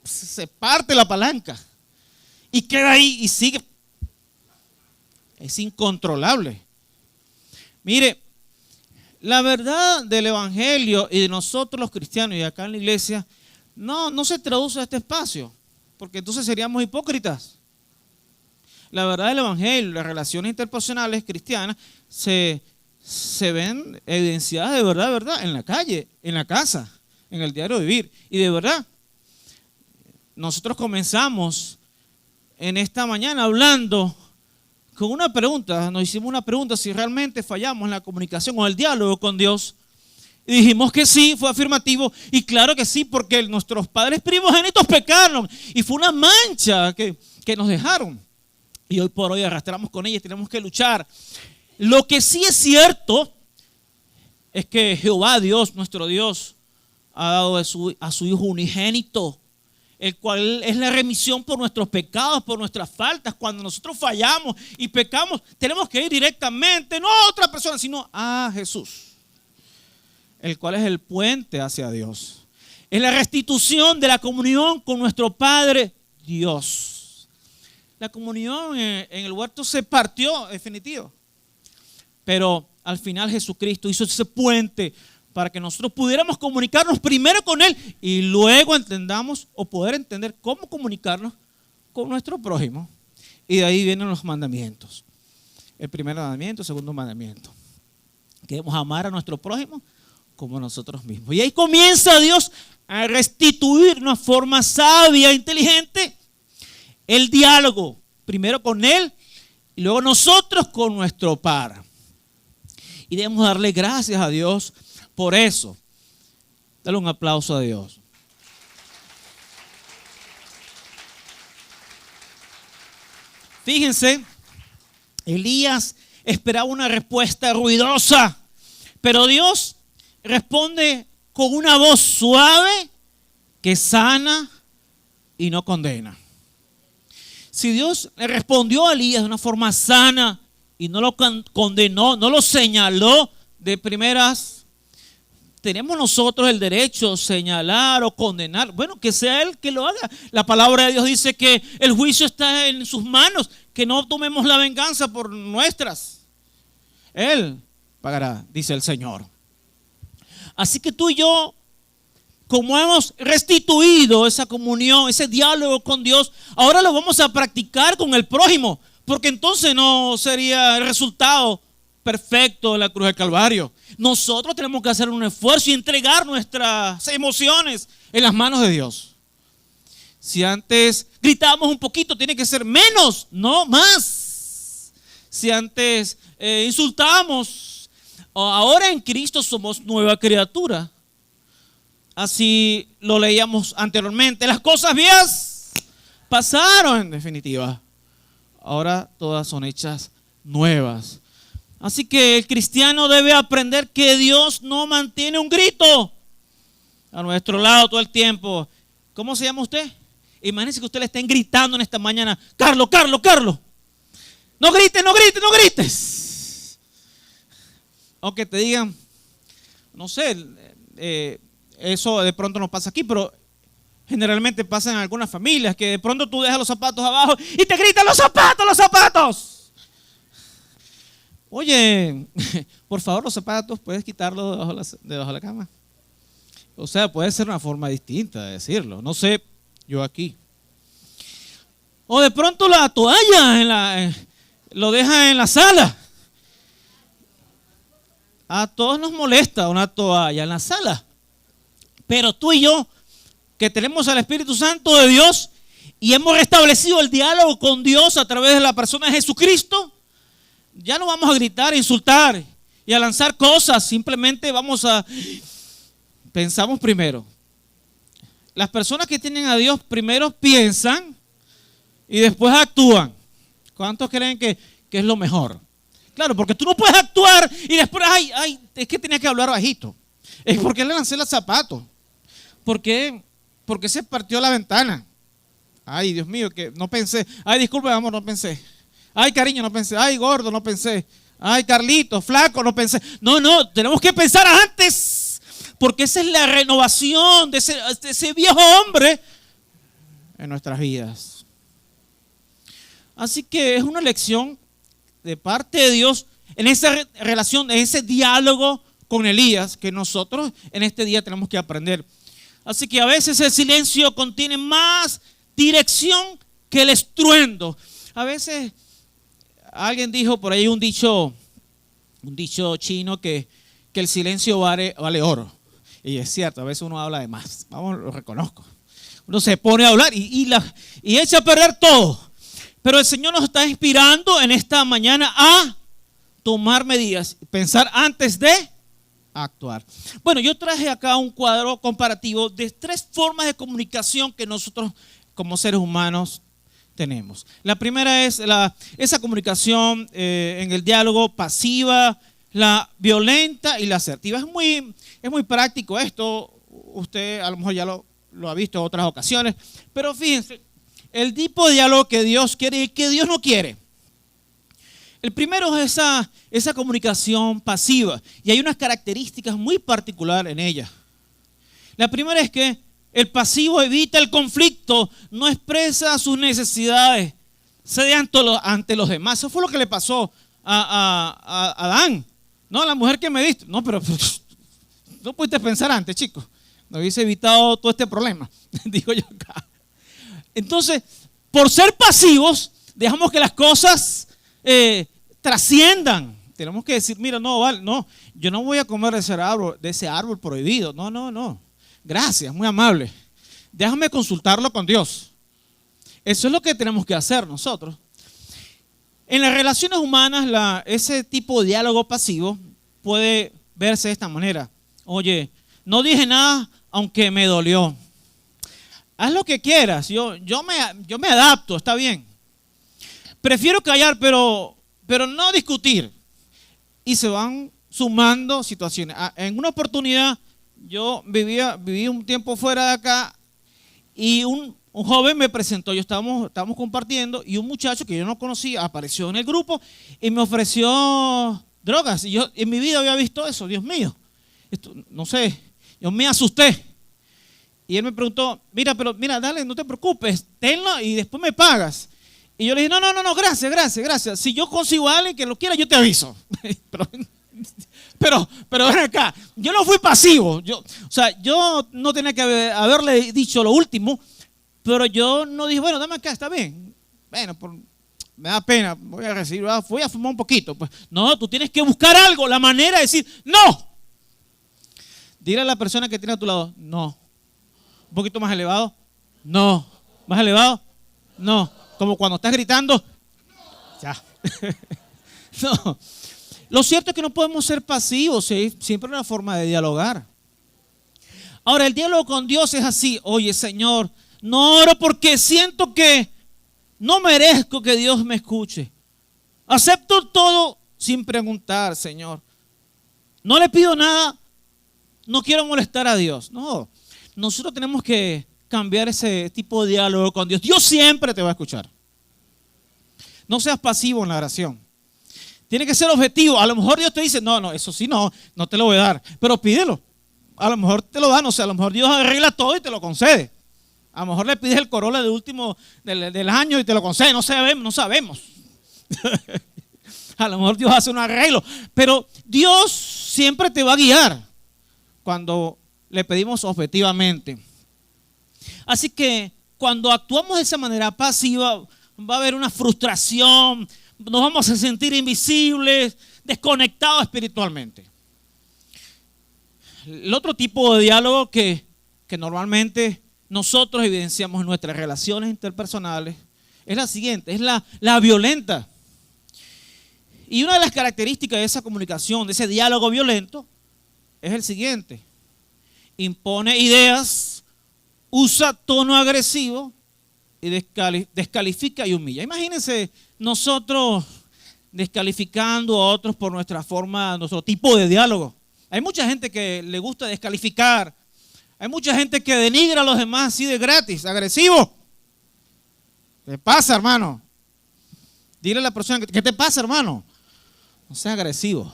Speaker 1: Se parte la palanca. Y queda ahí y sigue. Es incontrolable. Mire, la verdad del evangelio y de nosotros los cristianos y acá en la iglesia no se traduce a este espacio, porque entonces seríamos hipócritas. La verdad del evangelio, las relaciones interpersonales cristianas se ven evidenciadas de verdad, en la calle, en la casa, en el diario vivir. Y de verdad, nosotros comenzamos en esta mañana hablando con una pregunta, nos hicimos una pregunta si realmente fallamos en la comunicación o el diálogo con Dios. Y dijimos que sí, fue afirmativo. Y claro que sí, porque nuestros padres primogénitos pecaron. Y fue una mancha que nos dejaron. Y hoy por hoy arrastramos con ella y tenemos que luchar. Lo que sí es cierto es que Jehová Dios, nuestro Dios, ha dado a su Hijo unigénito, el cual es la remisión por nuestros pecados, por nuestras faltas. Cuando nosotros fallamos y pecamos, tenemos que ir directamente, no a otra persona, sino a Jesús, el cual es el puente hacia Dios. Es la restitución de la comunión con nuestro Padre Dios. La comunión en el huerto se partió, definitivo. Pero al final Jesucristo hizo ese puente para que nosotros pudiéramos comunicarnos primero con Él y luego entendamos o poder entender cómo comunicarnos con nuestro prójimo. Y de ahí vienen los mandamientos. El primer mandamiento, el segundo mandamiento. Que debemos amar a nuestro prójimo como nosotros mismos. Y ahí comienza Dios a restituir de una forma sabia, inteligente, el diálogo. Primero con Él y luego nosotros con nuestro par. Y debemos darle gracias a Dios por eso. Dale un aplauso a Dios. Fíjense, Elías esperaba una respuesta ruidosa, pero Dios responde con una voz suave que sana y no condena. Si Dios le respondió a Elías de una forma sana y no lo condenó, no lo señaló de primeras, tenemos nosotros el derecho de señalar o condenar. Bueno, que sea Él que lo haga. La palabra de Dios dice que el juicio está en sus manos, que no tomemos la venganza por nuestras. Él pagará, dice el Señor. Así que tú y yo, como hemos restituido esa comunión, ese diálogo con Dios, ahora lo vamos a practicar con el prójimo, porque entonces no sería el resultado perfecto de la cruz del Calvario. Nosotros tenemos que hacer un esfuerzo y entregar nuestras emociones en las manos de Dios. Si antes gritábamos un poquito, tiene que ser menos, no más. Si antes insultábamos, ahora en Cristo somos nueva criatura. Así lo leíamos anteriormente. Las cosas viejas pasaron, en definitiva. Ahora todas son hechas nuevas. Así que el cristiano debe aprender que Dios no mantiene un grito a nuestro lado todo el tiempo. ¿Cómo se llama usted? Imagínense que usted le estén gritando en esta mañana: Carlos, Carlos, Carlos, no grites, no grites, no grites. Aunque te digan, no sé, eso de pronto no pasa aquí, pero generalmente pasa en algunas familias, que de pronto tú dejas los zapatos abajo y te gritan: los zapatos, los zapatos. Oye, por favor, los zapatos puedes quitarlos debajo de la cama. O sea, puede ser una forma distinta de decirlo. No sé, yo aquí. O de pronto la toalla lo deja en la sala. A todos nos molesta una toalla en la sala. Pero tú y yo, que tenemos al Espíritu Santo de Dios y hemos restablecido el diálogo con Dios a través de la persona de Jesucristo, ya no vamos a gritar, a insultar y a lanzar cosas. Simplemente pensamos primero. Las personas que tienen a Dios primero piensan y después actúan. ¿Cuántos creen que es lo mejor? Claro, porque tú no puedes actuar y después, es que tenía que hablar bajito. ¿Por qué le lancé los zapatos? ¿Por qué se partió la ventana? Ay, Dios mío, que no pensé. Ay, disculpe, amor, no pensé. Ay, cariño, no pensé. Ay, gordo, no pensé. Ay, Carlito, flaco, no pensé. No, tenemos que pensar antes, porque esa es la renovación de ese viejo hombre en nuestras vidas. Así que es una lección de parte de Dios en esa relación, en ese diálogo con Elías, que nosotros en este día tenemos que aprender. Así que a veces el silencio contiene más dirección que el estruendo. A veces alguien dijo por ahí un dicho chino que el silencio vale oro. Y es cierto, a veces uno habla de más. Vamos, lo reconozco. Uno se pone a hablar y echa a perder todo. Pero el Señor nos está inspirando en esta mañana a tomar medidas, pensar antes de actuar. Bueno, yo traje acá un cuadro comparativo de 3 formas de comunicación que nosotros como seres humanos tenemos. La primera es esa comunicación en el diálogo pasiva, la violenta y la asertiva. Es muy práctico esto. Usted a lo mejor ya lo ha visto en otras ocasiones. Pero fíjense, el tipo de diálogo que Dios quiere y que Dios no quiere. El primero es esa comunicación pasiva. Y hay unas características muy particulares en ella. La primera es que el pasivo evita el conflicto, no expresa sus necesidades, cede ante los demás. Eso fue lo que le pasó a Adán. No, la mujer que me diste. No, pero no pudiste pensar antes, chicos. No hubiese evitado todo este problema, digo yo acá. Entonces, por ser pasivos, dejamos que las cosas trasciendan. Tenemos que decir, mira, no, vale, no, yo no voy a comer de ese árbol prohibido. No. Gracias, muy amable. Déjame consultarlo con Dios. Eso es lo que tenemos que hacer nosotros. En las relaciones humanas, ese tipo de diálogo pasivo puede verse de esta manera. Oye, no dije nada aunque me dolió. Haz lo que quieras, yo me adapto, está bien. Prefiero callar, pero no discutir. Y se van sumando situaciones. En una oportunidad, yo viví un tiempo fuera de acá y un joven me presentó, estábamos compartiendo y un muchacho que yo no conocía apareció en el grupo y me ofreció drogas. Y yo en mi vida había visto eso, Dios mío. Esto, no sé, yo me asusté. Y él me preguntó, mira, dale, no te preocupes, tenlo y después me pagas. Y yo le dije, no, gracias. Si yo consigo a alguien que lo quiera, yo te aviso. Pero ven acá, yo no fui pasivo. Yo no tenía que haberle dicho lo último, pero yo no dije, bueno, dame acá, está bien. Bueno, me da pena, voy a fumar un poquito. Pues, no, tú tienes que buscar algo, la manera de decir, no. Dile a la persona que tiene a tu lado, no. Un poquito más elevado, no. Más elevado, no. Como cuando estás gritando, ya. No. Lo cierto es que no podemos ser pasivos, ¿sí? Siempre hay una forma de dialogar. Ahora, el diálogo con Dios es así. Oye, Señor, no oro porque siento que no merezco que Dios me escuche. Acepto todo sin preguntar, Señor. No le pido nada, no quiero molestar a Dios. No, nosotros tenemos que cambiar ese tipo de diálogo con Dios. Dios siempre te va a escuchar. No seas pasivo en la oración. Tiene que ser objetivo. A lo mejor Dios te dice, no, eso sí, no te lo voy a dar. Pero pídelo. A lo mejor te lo da, no sé, a lo mejor Dios arregla todo y te lo concede. A lo mejor le pides el Corolla del año y te lo concede. No sabemos. A lo mejor Dios hace un arreglo. Pero Dios siempre te va a guiar cuando le pedimos objetivamente. Así que cuando actuamos de esa manera pasiva, va a haber una frustración, nos vamos a sentir invisibles, desconectados espiritualmente. El otro tipo de diálogo que normalmente nosotros evidenciamos en nuestras relaciones interpersonales es la siguiente, es la violenta. Y una de las características de esa comunicación, de ese diálogo violento, es el siguiente. Impone ideas, usa tono agresivo y descalifica y humilla. Imagínense nosotros descalificando a otros por nuestra forma, nuestro tipo de diálogo. Hay mucha gente que le gusta descalificar. Hay mucha gente que denigra a los demás así de gratis, agresivo. ¿Qué pasa, hermano? Dile a la persona, ¿qué te pasa, hermano? No seas agresivo.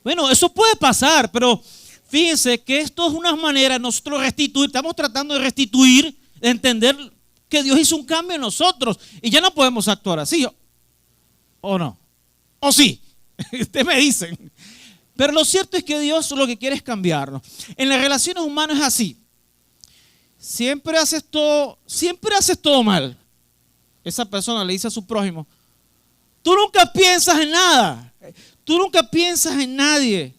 Speaker 1: Bueno, eso puede pasar, pero fíjense que esto es una manera de nosotros restituir. Estamos tratando de restituir, de entender que Dios hizo un cambio en nosotros y ya no podemos actuar así. ¿O no? ¿O sí? Ustedes me dicen. Pero lo cierto es que Dios lo que quiere es cambiarnos. En las relaciones humanas es así. Siempre haces todo mal. Esa persona le dice a su prójimo, tú nunca piensas en nada. Tú nunca piensas en nadie.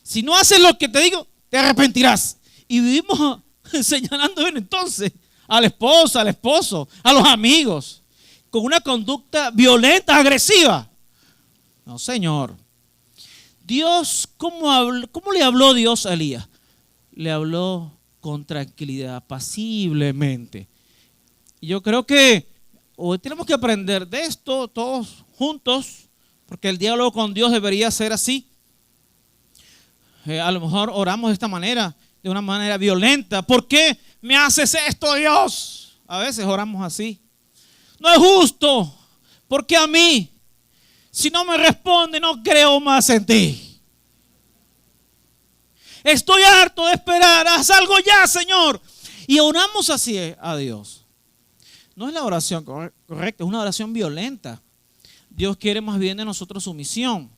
Speaker 1: Si no haces lo que te digo, te arrepentirás. Y vivimos señalando entonces a la esposa, al esposo, a los amigos, con una conducta violenta, agresiva. No, Señor. Dios, ¿cómo le habló Dios a Elías? Le habló con tranquilidad, apaciblemente. Y yo creo que hoy tenemos que aprender de esto todos juntos, porque el diálogo con Dios debería ser así. A lo mejor oramos de esta manera, de una manera violenta. ¿Por qué me haces esto, Dios? A veces oramos así. No es justo, porque a mí, si no me responde, no creo más en ti. Estoy harto de esperar, haz algo ya, Señor. Y oramos así a Dios. No es la oración correcta, es una oración violenta. Dios quiere más bien de nosotros sumisión,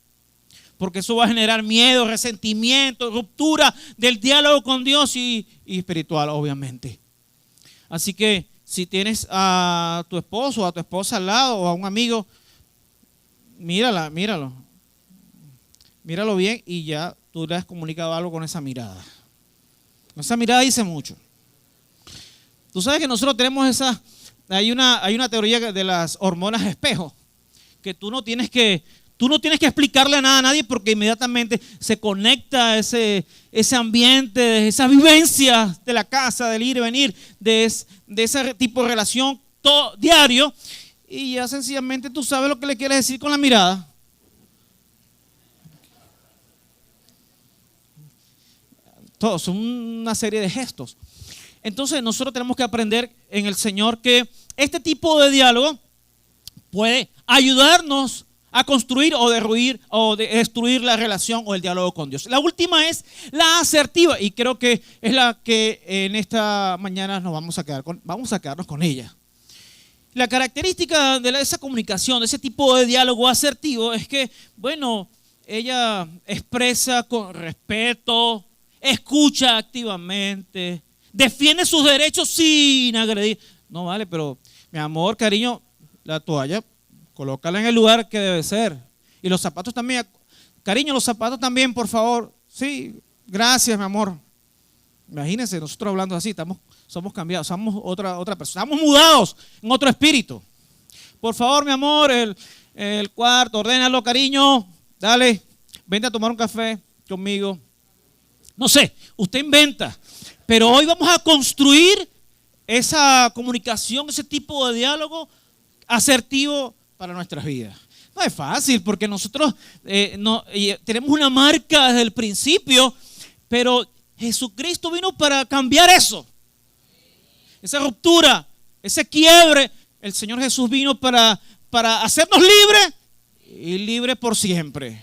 Speaker 1: porque eso va a generar miedo, resentimiento, ruptura del diálogo con Dios y espiritual, obviamente. Así que si tienes a tu esposo o a tu esposa al lado o a un amigo, míralo bien y ya tú le has comunicado algo con esa mirada. Esa mirada dice mucho. Tú sabes que nosotros tenemos hay una teoría de las hormonas espejo, que tú no tienes que explicarle nada a nadie porque inmediatamente se conecta ese ambiente, esa vivencia de la casa, del ir y venir, de ese tipo de relación diario, y ya sencillamente tú sabes lo que le quieres decir con la mirada. Todos son una serie de gestos. Entonces nosotros tenemos que aprender en el Señor que este tipo de diálogo puede ayudarnos a construir o derruir o destruir la relación o el diálogo con Dios. La última es la asertiva, y creo que es la que en esta mañana nos vamos a quedarnos con ella. La característica de esa comunicación, de ese tipo de diálogo asertivo, es que, bueno, ella expresa con respeto, escucha activamente, defiende sus derechos sin agredir. No vale, pero mi amor, cariño, la toalla, colócala en el lugar que debe ser. Y los zapatos también, cariño, los zapatos también, por favor. Sí, gracias, mi amor. Imagínense, nosotros hablando así, somos cambiados, somos otra persona, estamos mudados en otro espíritu. Por favor, mi amor, el cuarto, ordénalo, cariño, dale, vente a tomar un café conmigo. No sé, usted inventa, pero hoy vamos a construir esa comunicación, ese tipo de diálogo asertivo para nuestras vidas. No es fácil porque nosotros tenemos una marca desde el principio, pero Jesucristo vino para cambiar eso. Esa ruptura, ese quiebre, el Señor Jesús vino para hacernos libres y libres por siempre.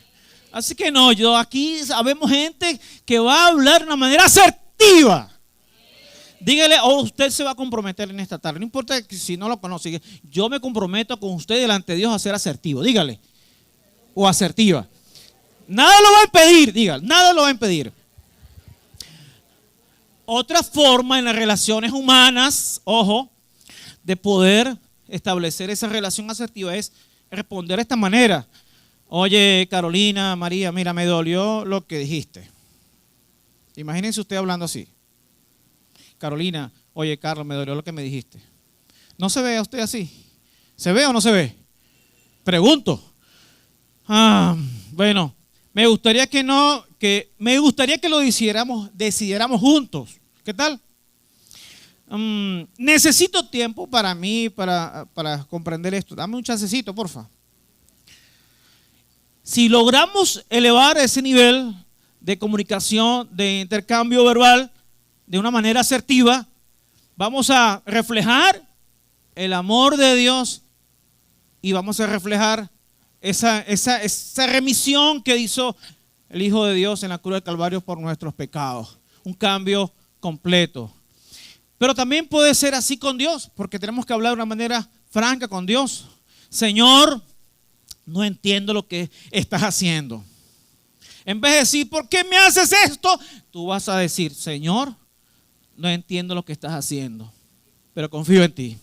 Speaker 1: Así que no, aquí sabemos gente que va a hablar de una manera asertiva. Dígale, usted se va a comprometer en esta tarde. No importa si no lo conoce. Yo me comprometo con usted delante de Dios a ser asertivo. Dígale. O asertiva. Nada lo va a impedir. Dígale. Nada lo va a impedir. Otra forma en las relaciones humanas, ojo, de poder establecer esa relación asertiva es responder de esta manera. Oye, Carolina, María, mira, me dolió lo que dijiste. Imagínense usted hablando así. Carolina, oye, Carlos, me dolió lo que me dijiste. ¿No se ve a usted así? ¿Se ve o no se ve? Pregunto. Bueno, me gustaría que lo decidiéramos juntos. ¿Qué tal? Necesito tiempo para mí, para comprender esto. Dame un chancecito, porfa. Si logramos elevar ese nivel de comunicación, de intercambio verbal, de una manera asertiva, vamos a reflejar el amor de Dios y vamos a reflejar esa remisión que hizo el Hijo de Dios en la cruz del Calvario por nuestros pecados. Un cambio completo. Pero también puede ser así con Dios, porque tenemos que hablar de una manera franca con Dios. Señor, no entiendo lo que estás haciendo. En vez de decir, ¿por qué me haces esto? Tú vas a decir, Señor, no entiendo lo que estás haciendo, pero confío en ti.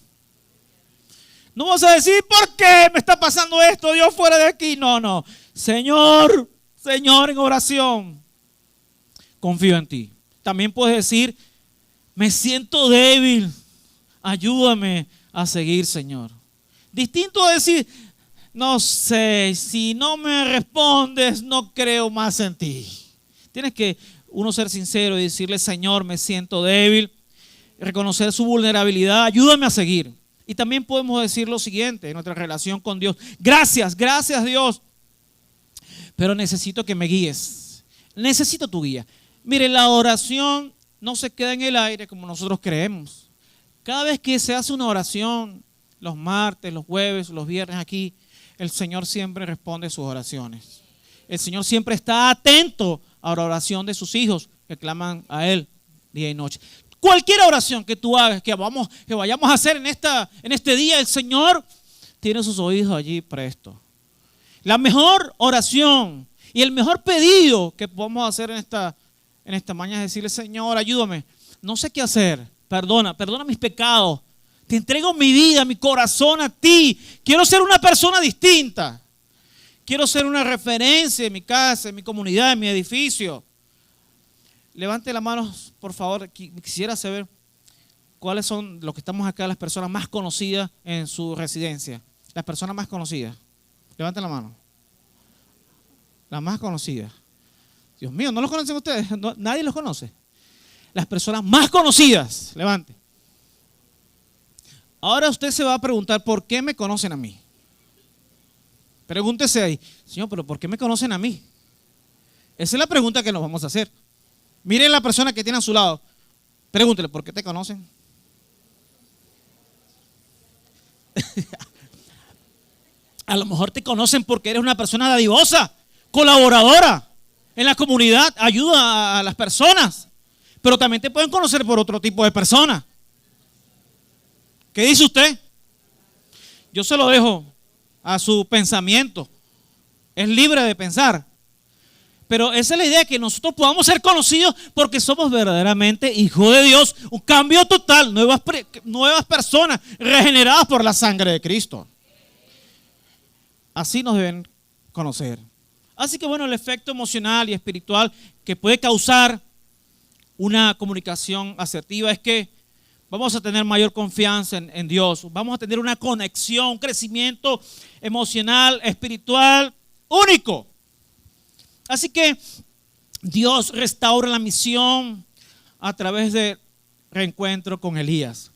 Speaker 1: No vas a decir, ¿por qué me está pasando esto? Dios, fuera de aquí. No. Señor, en oración, confío en ti. También puedes decir, me siento débil, ayúdame a seguir, Señor. Distinto a decir, no sé, si no me respondes, no creo más en ti. Tienes que uno ser sincero y decirle, Señor, me siento débil, reconocer su vulnerabilidad, ayúdame a seguir. Y también podemos decir lo siguiente en nuestra relación con Dios. Gracias Dios, pero necesito que me guíes. Necesito tu guía. Mire, la oración no se queda en el aire como nosotros creemos. Cada vez que se hace una oración, los martes, los jueves, los viernes aquí, el Señor siempre responde sus oraciones. El Señor siempre está atento a la oración de sus hijos que claman a Él día y noche. Cualquier oración que tú hagas, que vayamos a hacer en este día, el Señor tiene sus oídos allí prestos. La mejor oración y el mejor pedido que podemos hacer en esta mañana es decirle: Señor, ayúdame, no sé qué hacer, perdona mis pecados, te entrego mi vida, mi corazón a ti, quiero ser una persona distinta, quiero ser una referencia en mi casa, en mi comunidad, en mi edificio. Levante las manos, por favor, quisiera saber cuáles son los que estamos acá, las personas más conocidas en su residencia, las personas más conocidas. Levanten la mano. Las más conocidas. Dios mío, ¿no los conocen ustedes? No, nadie los conoce. Las personas más conocidas. Levante. Ahora usted se va a preguntar: ¿por qué me conocen a mí? Pregúntese ahí: Señor, ¿pero por qué me conocen a mí? Esa es la pregunta que nos vamos a hacer. Miren la persona que tiene a su lado. Pregúntele: ¿por qué te conocen? A lo mejor te conocen porque eres una persona dadivosa, colaboradora en la comunidad, ayuda a las personas. Pero también te pueden conocer por otro tipo de persona. ¿Qué dice usted? Yo se lo dejo a su pensamiento. Es libre de pensar. Pero esa es la idea, que nosotros podamos ser conocidos porque somos verdaderamente hijos de Dios. Un cambio total, nuevas personas regeneradas por la sangre de Cristo. Así nos deben conocer. Así que bueno, el efecto emocional y espiritual que puede causar una comunicación asertiva es que vamos a tener mayor confianza en Dios. Vamos a tener una conexión, un crecimiento emocional, espiritual único. Así que Dios restaura la misión a través del reencuentro con Elías.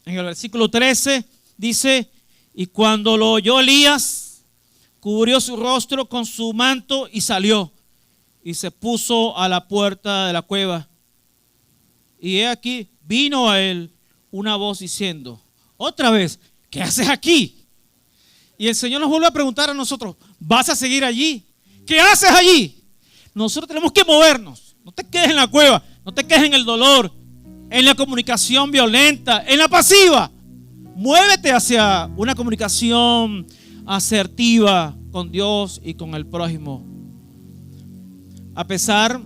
Speaker 1: En el versículo 13 dice: y cuando lo oyó Elías, cubrió su rostro con su manto y salió y se puso a la puerta de la cueva. Y he aquí, vino a él una voz diciendo: otra vez, ¿qué haces aquí? Y el Señor nos vuelve a preguntar a nosotros: ¿vas a seguir allí? ¿Qué haces allí? Nosotros tenemos que movernos. No te quedes en la cueva, no te quedes en el dolor, en la comunicación violenta, en la pasiva. Muévete hacia una comunicación asertiva con Dios y con el prójimo. A pesar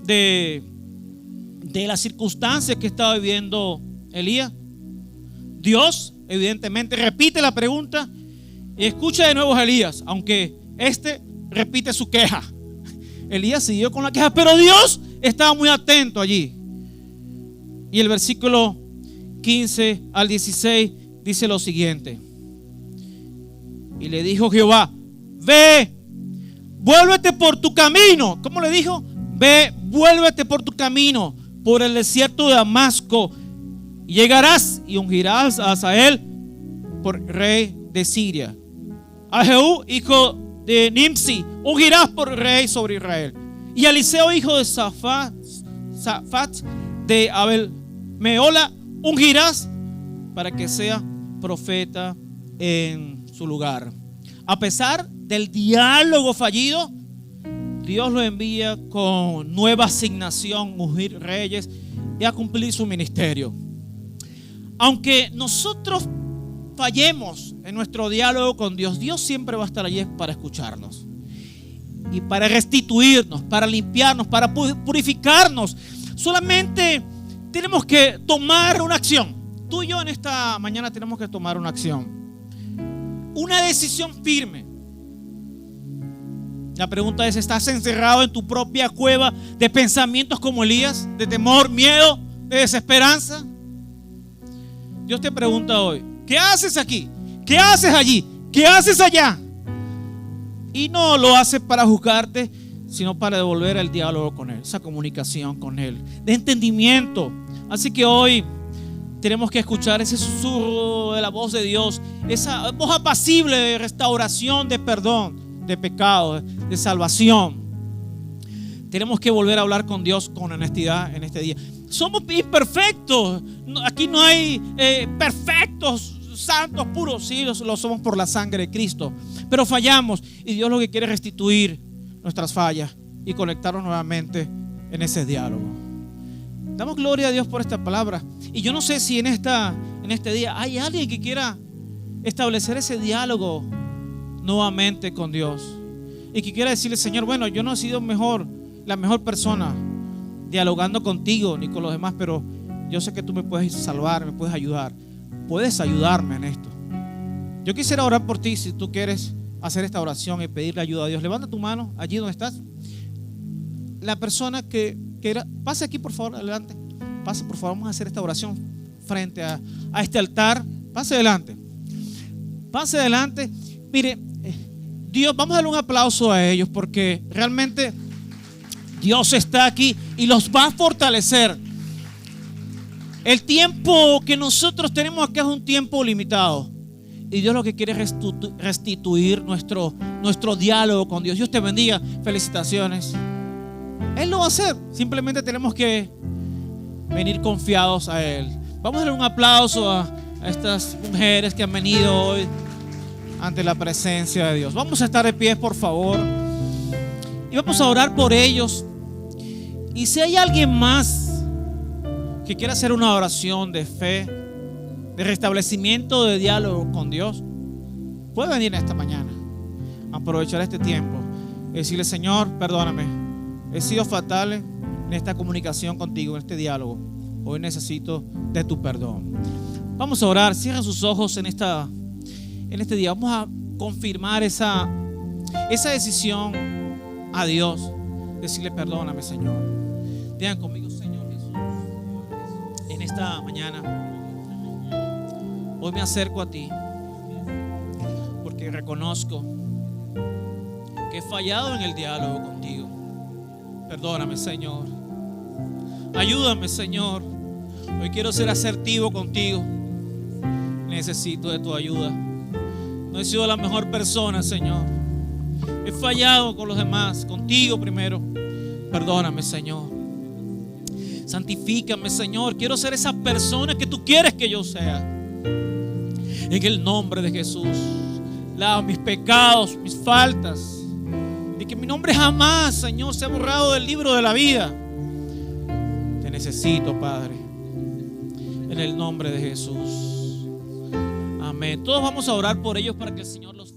Speaker 1: de las circunstancias que estaba viviendo Elías, Dios evidentemente repite la pregunta y escucha de nuevo a Elías, aunque repite su queja. Elías siguió con la queja, pero Dios estaba muy atento allí. Y el versículo 15 al 16 dice lo siguiente: y le dijo Jehová: ve, vuélvete por tu camino. ¿Cómo le dijo? Ve, vuélvete por tu camino, por el desierto de Damasco, y llegarás y ungirás a Hazael por rey de Siria. A Jehú, hijo de Nimsi, ungirás por rey sobre Israel. Y a Eliseo, hijo de Safat de Abel Meola, ungirás para que sea profeta en su lugar. A pesar del diálogo fallido, Dios lo envía con nueva asignación, ungir reyes y a cumplir su ministerio. Aunque nosotros fallemos en nuestro diálogo con Dios, Dios siempre va a estar allí para escucharnos y para restituirnos, para limpiarnos, para purificarnos. Solamente tenemos que tomar una acción. Tú y yo en esta mañana tenemos que tomar una acción, una decisión firme. La pregunta es: ¿estás encerrado en tu propia cueva de pensamientos como Elías, de temor, miedo, de desesperanza? Dios te pregunta hoy: ¿qué haces aquí? ¿Qué haces allí? ¿Qué haces allá? Y no lo hace para juzgarte, sino para devolver el diálogo con Él, esa comunicación con Él, de entendimiento. Así que hoy tenemos que escuchar ese susurro de la voz de Dios, esa voz apacible de restauración, de perdón. de pecado, de salvación. Tenemos que volver a hablar con Dios con honestidad en este día. Somos imperfectos. Aquí no hay perfectos, santos, puros. Sí, lo somos por la sangre de Cristo. Pero fallamos y Dios lo que quiere es restituir nuestras fallas y conectarnos nuevamente en ese diálogo. Damos gloria a Dios por esta palabra. Y yo no sé si en este día hay alguien que quiera establecer ese diálogo nuevamente con Dios y que quiera decirle: Señor, bueno, yo no he sido la mejor persona dialogando contigo ni con los demás, pero yo sé que tú me puedes salvar, me puedes ayudar, puedes ayudarme en esto. Yo quisiera orar por ti. Si tú quieres hacer esta oración y pedirle ayuda a Dios, levanta tu mano allí donde estás. La persona que pase aquí, por favor, adelante. Pase, por favor, vamos a hacer esta oración frente a este altar. Pase adelante. Pase adelante. Mire, Dios, vamos a darle un aplauso a ellos porque realmente Dios está aquí y los va a fortalecer. El tiempo que nosotros tenemos acá es un tiempo limitado y Dios lo que quiere es restituir nuestro diálogo con Dios. Dios te bendiga. Felicitaciones. Él lo va a hacer. Simplemente tenemos que venir confiados a Él. Vamos a darle un aplauso a estas mujeres que han venido hoy ante la presencia de Dios. Vamos a estar de pie, por favor, y vamos a orar por ellos. Y si hay alguien más que quiera hacer una oración de fe, de restablecimiento de diálogo con Dios, puede venir esta mañana, aprovechar este tiempo y decirle: Señor, perdóname, he sido fatal en esta comunicación contigo, en este diálogo. Hoy necesito de tu perdón. Vamos a orar. Cierra sus ojos en este día. Vamos a confirmar esa decisión a Dios. Decirle: perdóname, Señor. Digan conmigo: Señor Jesús, en esta mañana hoy me acerco a ti porque reconozco que he fallado en el diálogo contigo. Perdóname, Señor. Ayúdame, Señor. Hoy quiero ser asertivo contigo. Necesito de tu ayuda. No he sido la mejor persona, Señor. He fallado con los demás, contigo primero. Perdóname, Señor. Santifícame, Señor. Quiero ser esa persona que tú quieres que yo sea. En el nombre de Jesús. Lava mis pecados, mis faltas. Y que mi nombre jamás, Señor, sea borrado del libro de la vida. Te necesito, Padre. En el nombre de Jesús. Amén. Todos vamos a orar por ellos para que el Señor los